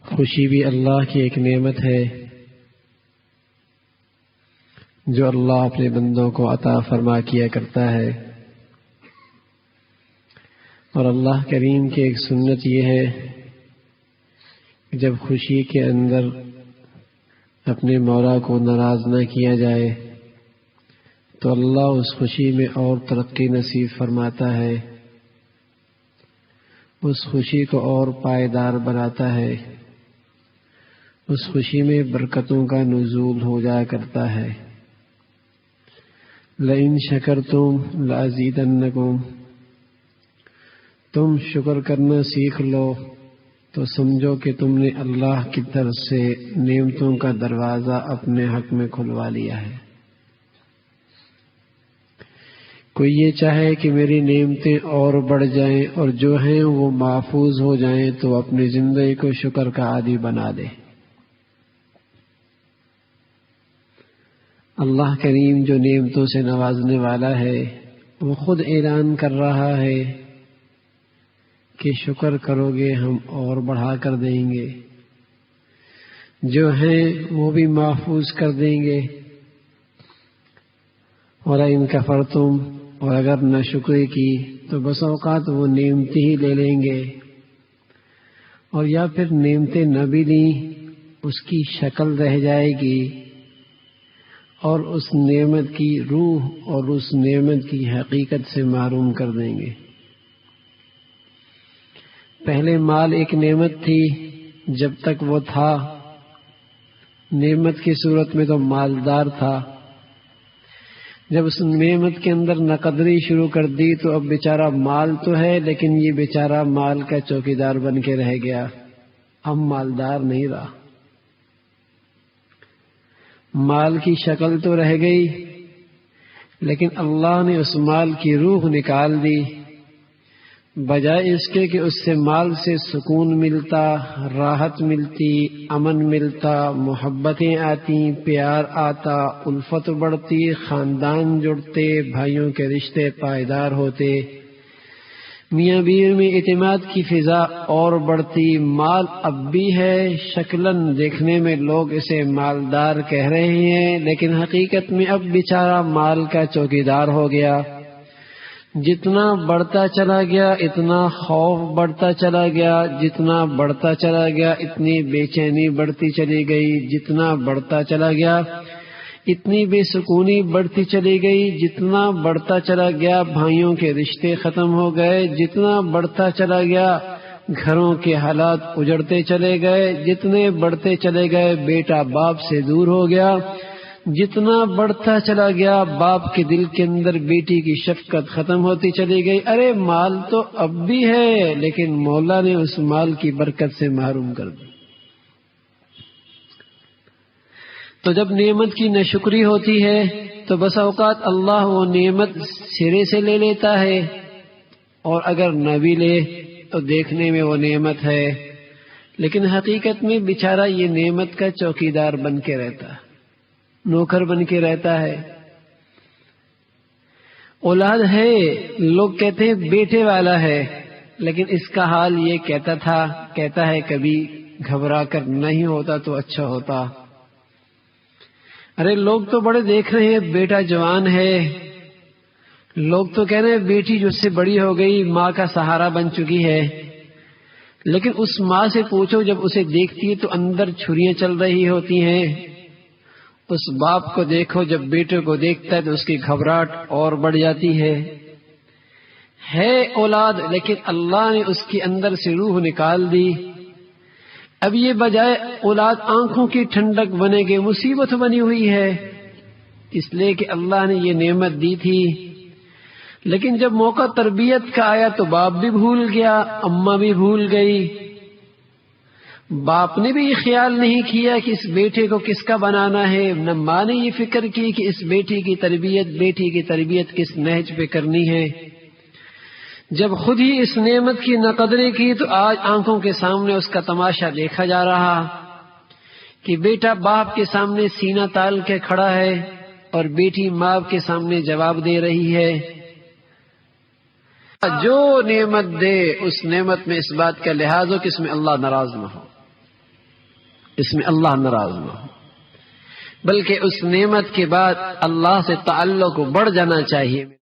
خوشی بھی اللہ کی ایک نعمت ہے جو اللہ اپنے بندوں کو عطا فرما کیا کرتا ہے، اور اللہ کریم کی ایک سنت یہ ہے کہ جب خوشی کے اندر اپنے مولا کو ناراض نہ کیا جائے تو اللہ اس خوشی میں اور ترقی نصیب فرماتا ہے، اس خوشی کو اور پائیدار بناتا ہے، اس خوشی میں برکتوں کا نزول ہو جایا کرتا ہے۔ لئن شکرتم لازیدنکم، تم شکر کرنا سیکھ لو تو سمجھو کہ تم نے اللہ کی طرف سے نعمتوں کا دروازہ اپنے حق میں کھلوا لیا ہے۔ کوئی یہ چاہے کہ میری نعمتیں اور بڑھ جائیں اور جو ہیں وہ محفوظ ہو جائیں تو اپنی زندگی کو شکر کا عادی بنا دے۔ اللہ کریم جو نعمتوں سے نوازنے والا ہے وہ خود اعلان کر رہا ہے کہ شکر کرو گے ہم اور بڑھا کر دیں گے، جو ہیں وہ بھی محفوظ کر دیں گے۔ وَلَئِن كَفَرْتُمْ، اور اگر نہ شکری کی تو بس اوقات وہ نعمتیں ہی لے لیں گے، اور یا پھر نعمتیں نہ بھی لیں اس کی شکل رہ جائے گی اور اس نعمت کی روح اور اس نعمت کی حقیقت سے محروم کر دیں گے۔ پہلے مال ایک نعمت تھی، جب تک وہ تھا نعمت کی صورت میں تو مالدار تھا، جب اس نعمت کے اندر ناقدری شروع کر دی تو اب بیچارہ مال تو ہے لیکن یہ بیچارہ مال کا چوکیدار بن کے رہ گیا، اب مالدار نہیں رہا۔ مال کی شکل تو رہ گئی لیکن اللہ نے اس مال کی روح نکال دی، بجائے اس کے کہ اس سے مال سے سکون ملتا، راحت ملتی، امن ملتا، محبتیں آتی، پیار آتا، الفت بڑھتی، خاندان جڑتے، بھائیوں کے رشتے پائیدار ہوتے، میاں بیوی میں اعتماد کی فضا اور بڑھتی۔ مال اب بھی ہے، شکلاً دیکھنے میں لوگ اسے مالدار کہہ رہے ہیں لیکن حقیقت میں اب بیچارہ مال کا چوکیدار ہو گیا۔ جتنا بڑھتا چلا گیا اتنا خوف بڑھتا چلا گیا، جتنا بڑھتا چلا گیا اتنی بے چینی بڑھتی چلی گئی، جتنا بڑھتا چلا گیا اتنی بے سکونی بڑھتی چلی گئی، جتنا بڑھتا چلا گیا بھائیوں کے رشتے ختم ہو گئے، جتنا بڑھتا چلا گیا گھروں کے حالات اجڑتے چلے گئے، جتنے بڑھتے چلے گئے بیٹا باپ سے دور ہو گیا، جتنا بڑھتا چلا گیا باپ کے دل کے اندر بیٹی کی شفقت ختم ہوتی چلی گئی۔ ارے مال تو اب بھی ہے لیکن مولا نے اس مال کی برکت سے محروم کر دی۔ تو جب نعمت کی ناشکری ہوتی ہے تو بس اوقات اللہ وہ نعمت سرے سے لے لیتا ہے، اور اگر نہ بھی لے تو دیکھنے میں وہ نعمت ہے لیکن حقیقت میں بیچارہ یہ نعمت کا چوکیدار بن کے رہتا، نوکر بن کے رہتا ہے۔ اولاد ہے، لوگ کہتے ہیں بیٹے والا ہے، لیکن اس کا حال یہ کہتا ہے کبھی گھبرا کر نہیں ہوتا تو اچھا ہوتا۔ ارے لوگ تو بڑے دیکھ رہے ہیں بیٹا جوان ہے، لوگ تو کہہ رہے ہیں بیٹی جو سے بڑی ہو گئی ماں کا سہارا بن چکی ہے، لیکن اس ماں سے پوچھو جب اسے دیکھتی ہے تو اندر چھریاں چل رہی ہوتی ہیں۔ اس باپ کو دیکھو جب بیٹے کو دیکھتا ہے تو اس کی گھبراہٹ اور بڑھ جاتی ہے اولاد، لیکن اللہ نے اس کے اندر سے روح نکال دی۔ اب یہ بجائے اولاد آنکھوں کی ٹھنڈک بنے گی مصیبت بنی ہوئی ہے، اس لیے کہ اللہ نے یہ نعمت دی تھی، لیکن جب موقع تربیت کا آیا تو باپ بھی بھول گیا، اماں بھی بھول گئی، باپ نے بھی یہ خیال نہیں کیا کہ اس بیٹے کو کس کا بنانا ہے، نہ ماں نے یہ فکر کی کہ اس بیٹی کی تربیت کس نہج پہ کرنی ہے۔ جب خود ہی اس نعمت کی ناقدری کی تو آج آنکھوں کے سامنے اس کا تماشا دیکھا جا رہا کہ بیٹا باپ کے سامنے سینہ تال کے کھڑا ہے اور بیٹی ماں کے سامنے جواب دے رہی ہے۔ جو نعمت دے اس نعمت میں اس بات کا لحاظ ہو کہ اس میں اللہ ناراض نہ ہو۔ اس میں اللہ ناراض نہ ہو، بلکہ اس نعمت کے بعد اللہ سے تعلق بڑھ جانا چاہیے۔